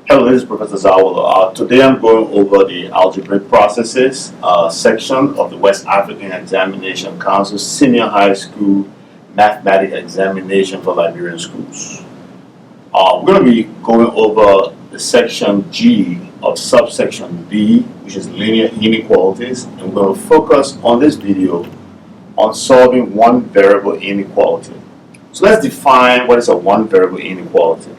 Hello, this is Professor Zawala. Today I'm going over the algebraic processes section of the West African Examination Council Senior High School Mathematics Examination for Liberian schools. We're going to be going over the section G of subsection B, which is linear inequalities, and we're going to focus on this video on solving one variable inequality. So let's define what is a one variable inequality.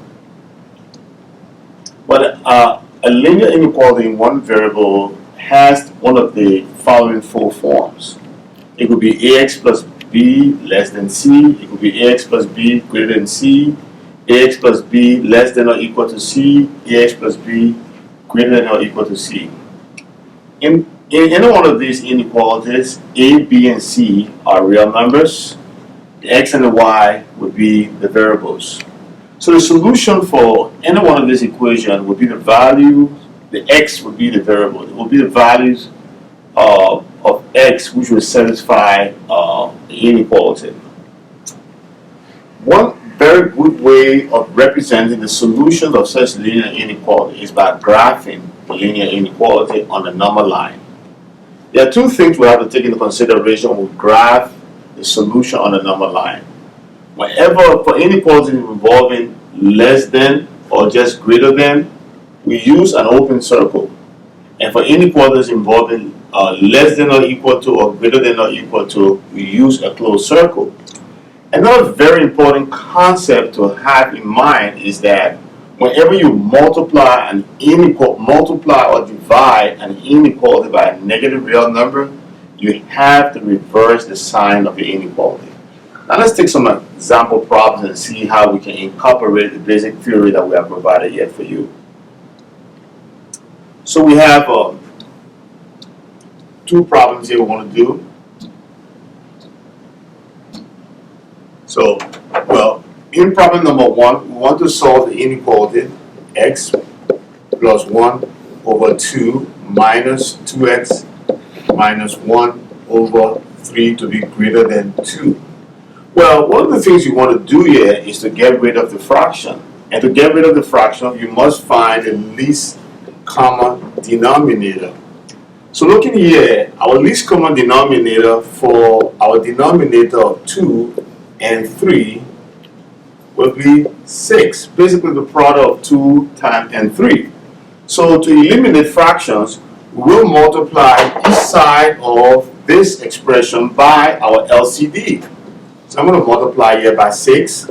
But a linear inequality in one variable has one of the following four forms. It could be ax plus b less than c. It could be ax plus b greater than c. Ax plus b less than or equal to c. Ax plus b greater than or equal to c. In any one of these inequalities, a, b, and c are real numbers. The x and the y would be the variables. So the solution for any one of these equations would be the value, the x would be the variable. It will be the values of x which will satisfy the inequality. One very good way of representing the solution of such linear inequality is by graphing the linear inequality on the number line. There are two things we have to take into consideration when we graph the solution on the number line. Whenever for inequalities involving less than or just greater than, we use an open circle. And for inequalities involving less than or equal to or greater than or equal to, we use a closed circle. Another very important concept to have in mind is that whenever you multiply or divide an inequality by a negative real number, you have to reverse the sign of the inequality. Now let's take some example problems and see how we can incorporate the basic theory that we have provided here for you. So we have two problems here we want to do. So, well, in problem number 1, we want to solve the inequality x plus 1 over 2 minus 2x minus 1 over 3 to be greater than 2. Well, one of the things you want to do here is to get rid of the fraction. And to get rid of the fraction, you must find the least common denominator. So looking here, our least common denominator for our denominator of 2 and 3 will be 6. Basically the product of 2 times and 3. So to eliminate fractions, we will multiply each side of this expression by our LCD. So I'm going to multiply here by 6,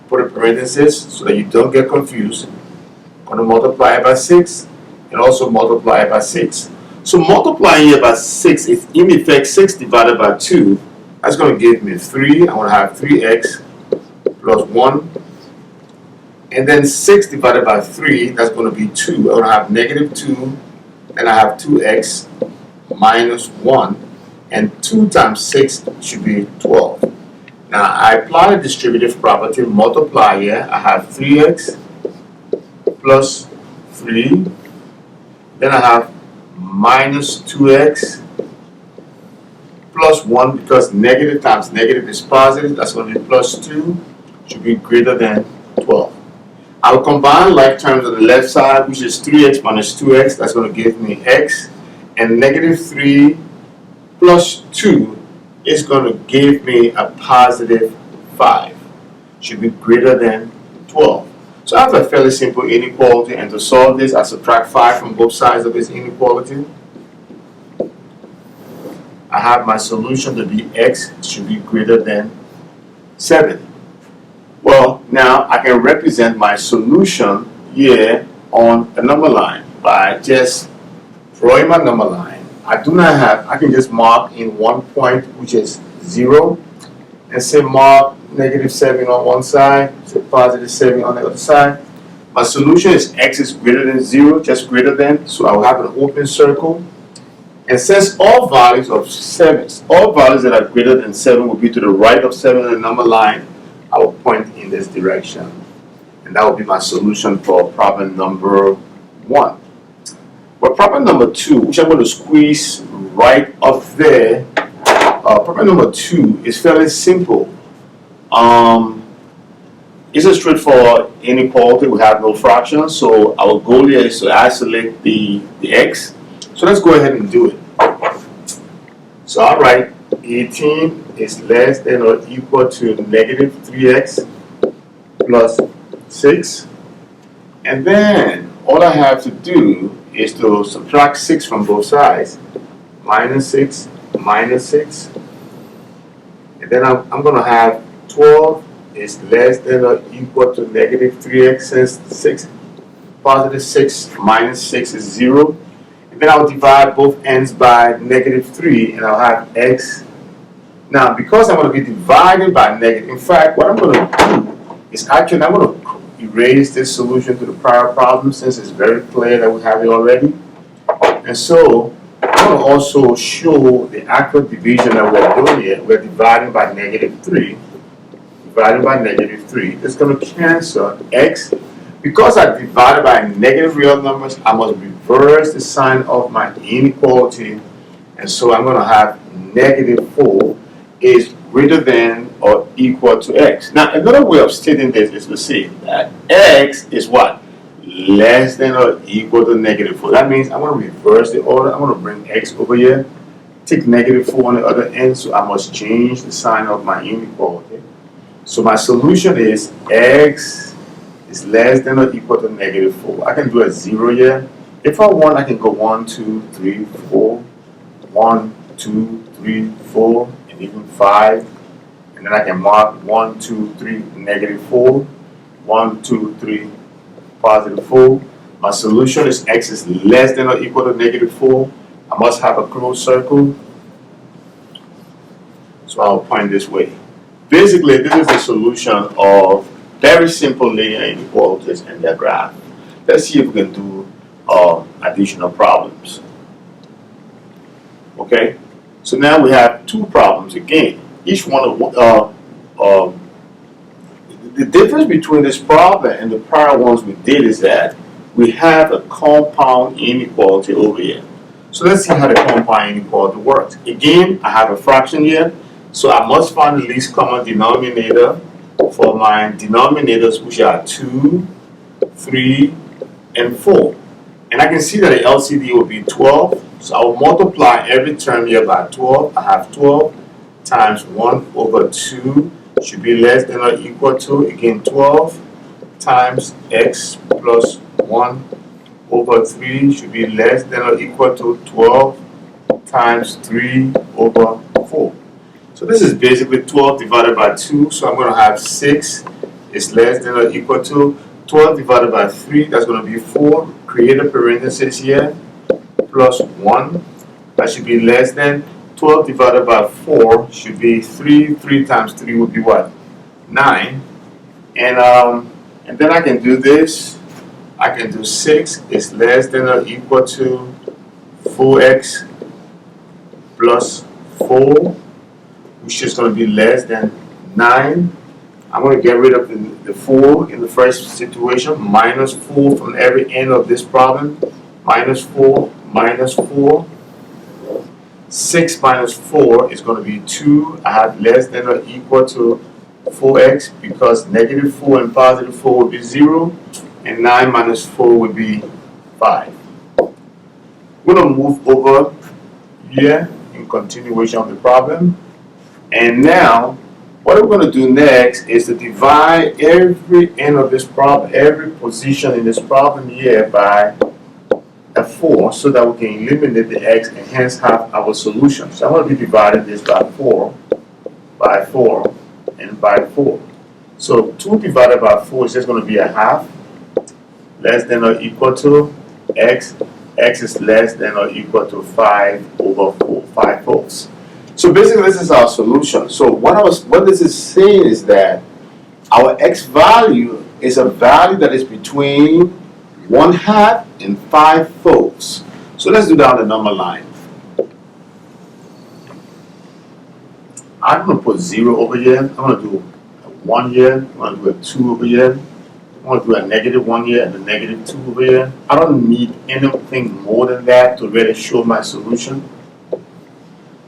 put a parenthesis so that you don't get confused. I'm going to multiply it by 6 and also multiply it by 6. So multiplying here by 6 is in effect 6 divided by 2. That's going to give me 3. I'm going to have 3x plus 1. And then 6 divided by 3, that's going to be 2. I'm going to have negative 2. Then I have 2x minus 1. And 2 times 6 should be 12. Now I apply the distributive property, multiply here. I have 3x plus 3. Then I have minus 2x plus 1 because negative times negative is positive. That's going to be plus 2. Should be greater than 12. I'll combine like terms on the left side, which is 3x minus 2x. That's going to give me x. And negative 3 plus 2 is going to give me a positive 5. Should be greater than 12. So I have a fairly simple inequality, and to solve this, I subtract 5 from both sides of this inequality. I have my solution to be x should be greater than 7. Well, now I can represent my solution here on a number line by just drawing my number line. I can just mark in one point, which is 0, and say mark negative 7 on one side, say positive 7 on the other side. My solution is x is greater than 0, just greater than, so I will have an open circle. And since all values of 7, all values that are greater than 7 will be to the right of 7 on the number line, I will point in this direction. And that will be my solution for problem number 1. But problem number 2, which I'm going to squeeze right up there, problem number 2 is fairly simple. it's a straightforward inequality. We have no fractions, so our goal here is to isolate the x. So let's go ahead and do it. So I'll write 18 is less than or equal to negative 3x plus 6. And then all I have to do is to subtract 6 from both sides. Minus 6, minus 6. And then I'm going to have 12 is less than or equal to negative 3x, since 6, positive 6 minus 6 is 0. And then I'll divide both ends by negative 3, and I'll have x. Now, because I'm going to be dividing by negative, in fact, what I'm going to do is actually I'm going to erase this solution to the prior problem, since it's very clear that we have it already. And so I'm going to also show the actual division that we're doing here. We're dividing by negative 3. Divided by negative 3. It's going to cancel x. Because I divided by negative real numbers, I must reverse the sign of my inequality. And so I'm going to have negative 4 is greater than or equal to x. Now, another way of stating this is to say that x is what? Less than or equal to negative 4. That means I'm going to reverse the order. I'm going to bring x over here. Take negative 4 on the other end, so I must change the sign of my inequality. So my solution is x is less than or equal to negative 4. I can do a 0 here. If I want, I can go 1, 2, 3, 4, 1, 2, 3, 4, and even 5. And then I can mark 1, 2, 3, negative 4, 1, 2, 3, positive 4. My solution is x is less than or equal to negative 4. I must have a closed circle. So I'll point this way. Basically, this is the solution of very simple linear inequalities and their graph. Let's see if we can do additional problems. Okay, so now we have two problems again. Each one of the difference between this problem and the prior ones we did is that we have a compound inequality over here. So let's see how the compound inequality works. Again, I have a fraction here. So I must find the least common denominator for my denominators, which are 2, 3, and 4. And I can see that the LCD will be 12. So I will multiply every term here by 12. I have 12 times 1 over 2 should be less than or equal to, again, 12 times x plus 1 over 3 should be less than or equal to 12 times 3 over 4. So this is basically 12 divided by 2, so I'm going to have 6 is less than or equal to 12 divided by 3, that's going to be 4. Create a parenthesis here, plus 1, that should be less than 12 divided by 4 should be 3. 3 times 3 would be what? 9. And then I can do this. I can do 6 is less than or equal to 4x plus 4. Which is going to be less than 9. I'm going to get rid of the 4 in the first situation. Minus 4 from every end of this problem. Minus 4, minus 4. 6 minus 4 is going to be 2. I have less than or equal to 4x because negative 4 and positive 4 would be 0. And 9 minus 4 would be 5. We're going to move over here in continuation of the problem. And now, what we're going to do next is to divide every end of this problem, every position in this problem here by a 4 so that we can eliminate the x and hence have our solution. So I'm going to be dividing this by 4, and by 4. So 2 divided by 4 is just going to be a half, less than or equal to x. X is less than or equal to 5 over 4, 5 fourths. So basically, this is our solution. So what this is saying is that our x value is a value that is between 1/2 and 5 fourths. So let's do that on the number line. I'm going to put 0 over here. I'm going to do a 1 here. I'm going to do a 2 over here. I'm going to do a negative 1 here and a negative 2 over here. I don't need anything more than that to really show my solution.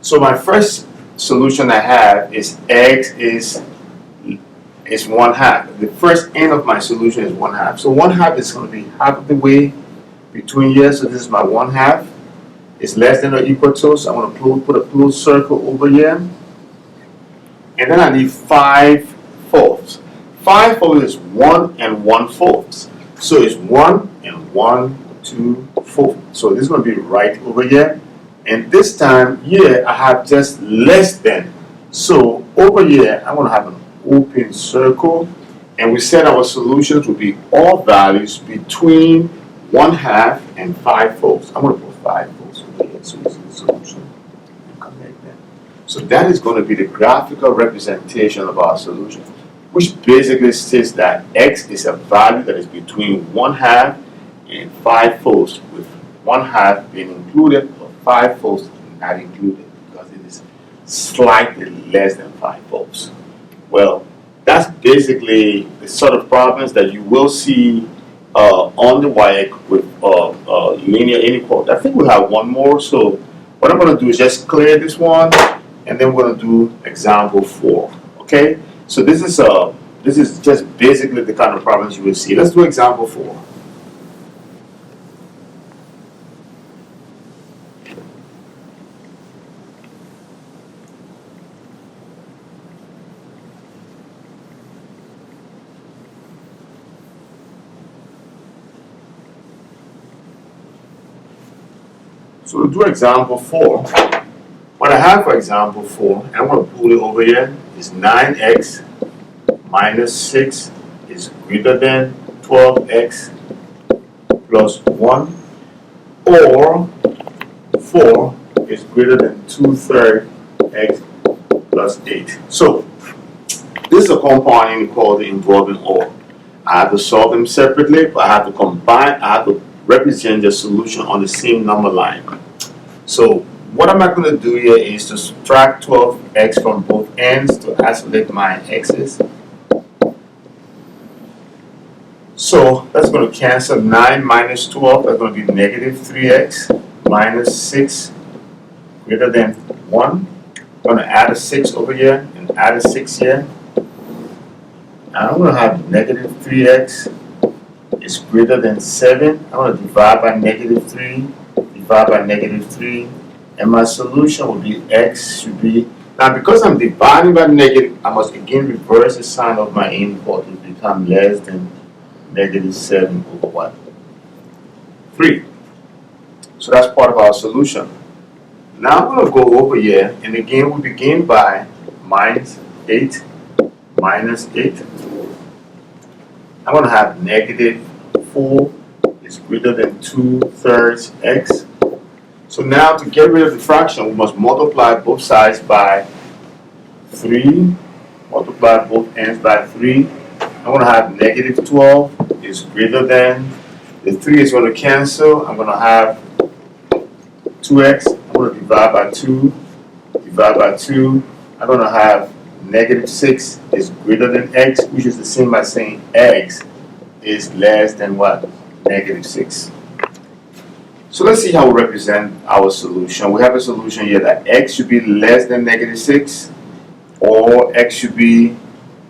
So my first solution I have is x is is 1/2. The first end of my solution is 1/2. So 1/2 is going to be half of the way between here. So this is my 1/2. It's less than or equal to. So I'm going to put a closed circle over here. And then I need 5/4. 5/4 is 1 and 1/4. So it's 1 and 1/2/4. So this is going to be right over here. And this time here I have just less than. So over here I'm going to have an open circle. And we said our solutions will be all values between 1/2 and 5/4. I'm going to put 5/4 over here. So this is the solution. Connect them. So that is going to be the graphical representation of our solution, which basically says that x is a value that is between 1/2 and 5/4, with 1/2 being included or 5/4 not included because it is slightly less than 5/4. Well, that's basically the sort of problems that you will see on the WAEC with linear inequality. I think we have one more, so what I'm going to do is just clear this one, and then we're going to do example 4. Okay, so this is just basically the kind of problems you will see. Let's do example 4. So we'll do example 4. What I have for example 4, and I'm going to pull it over here, is 9x minus 6 is greater than 12x plus 1, or 4 is greater than 2/3 x plus 8. So this is a compound inequality involving all. I have to solve them separately, but I have to combine, I have to represent the solution on the same number line. So what I'm going to do here is to subtract 12x from both ends to isolate my x's. So that's going to cancel. 9 minus 12, that's going to be negative 3x minus 6 greater than 1. I'm going to add a 6 over here and add a 6 here. And I'm going to have negative 3x is greater than 7. I'm going to divide by negative 3, divide by negative 3, and my solution will be x should be, now because I'm dividing by negative, I must again reverse the sign of my inequality to become less than negative 7 over what? 3. So that's part of our solution. Now I'm going to go over here, and again we begin by minus 8 minus 8. I'm going to have negative 4 is greater than 2/3 x. So now to get rid of the fraction, we must multiply both sides by 3, multiply both ends by 3. I'm going to have negative 12 is greater than, the 3 is going to cancel. I'm going to have 2x. I'm going to divide by 2, divide by 2. I'm going to have negative 6 is greater than x, which is the same as saying x is less than what? Negative 6. So let's see how we represent our solution. We have a solution here that x should be less than negative 6, or x should be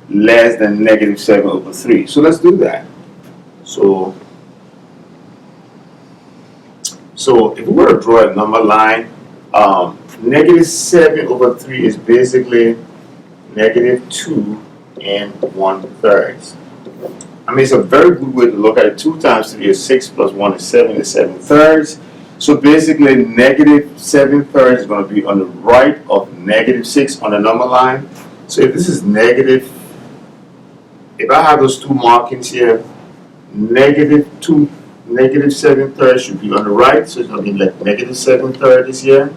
less than negative 7 over 3. So let's do that. So if we were to draw a number line, negative 7 over 3 is basically negative 2 and 1/3. I mean, it's a very good way to look at it. 2 times 3 is 6, plus 1 is 7, is 7/3. So basically, negative 7/3 is going to be on the right of negative 6 on the number line. So if this is negative, if I have those two markings here, negative 7/3 should be on the right. So it's going to be like negative 7/3 is here,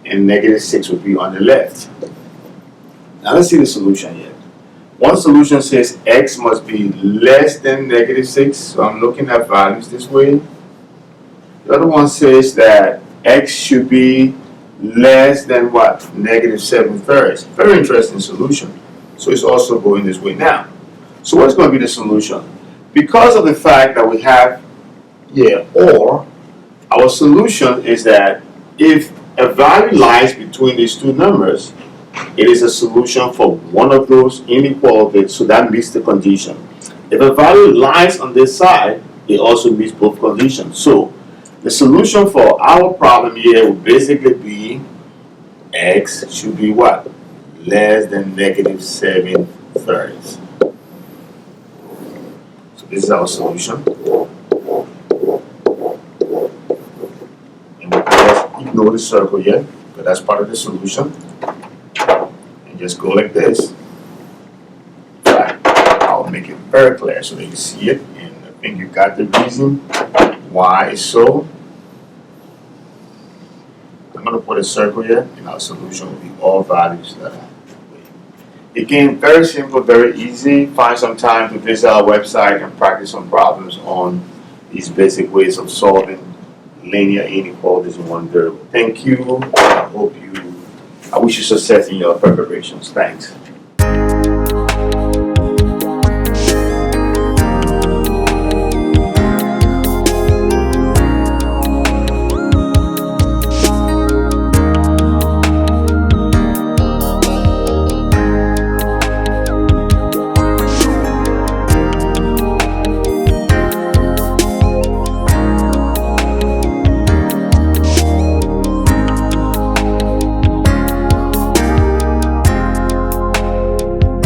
and negative 6 will be on the left. Now let's see the solution here. One solution says x must be less than negative 6, so I'm looking at values this way. The other one says that x should be less than what? Negative 7/3. Very interesting solution. So it's also going this way now. So what's going to be the solution? Because of the fact that we have here or, our solution is that if a value lies between these two numbers, it is a solution for one of those inequalities, so that meets the condition. If a value lies on this side, it also meets both conditions. So the solution for our problem here would basically be x should be what? Less than negative 7/3. So this is our solution. And just ignore the circle here, but that's part of the solution. And just go like this. I'll make it very clear so that you see it, and I think you got the reason why it's so. I'm going to put a circle here, and our solution will be all values that are. Again, very simple, very easy. Find some time to visit our website and practice some problems on these basic ways of solving linear inequalities in one variable. Thank you. I wish you success in your preparations. Thanks.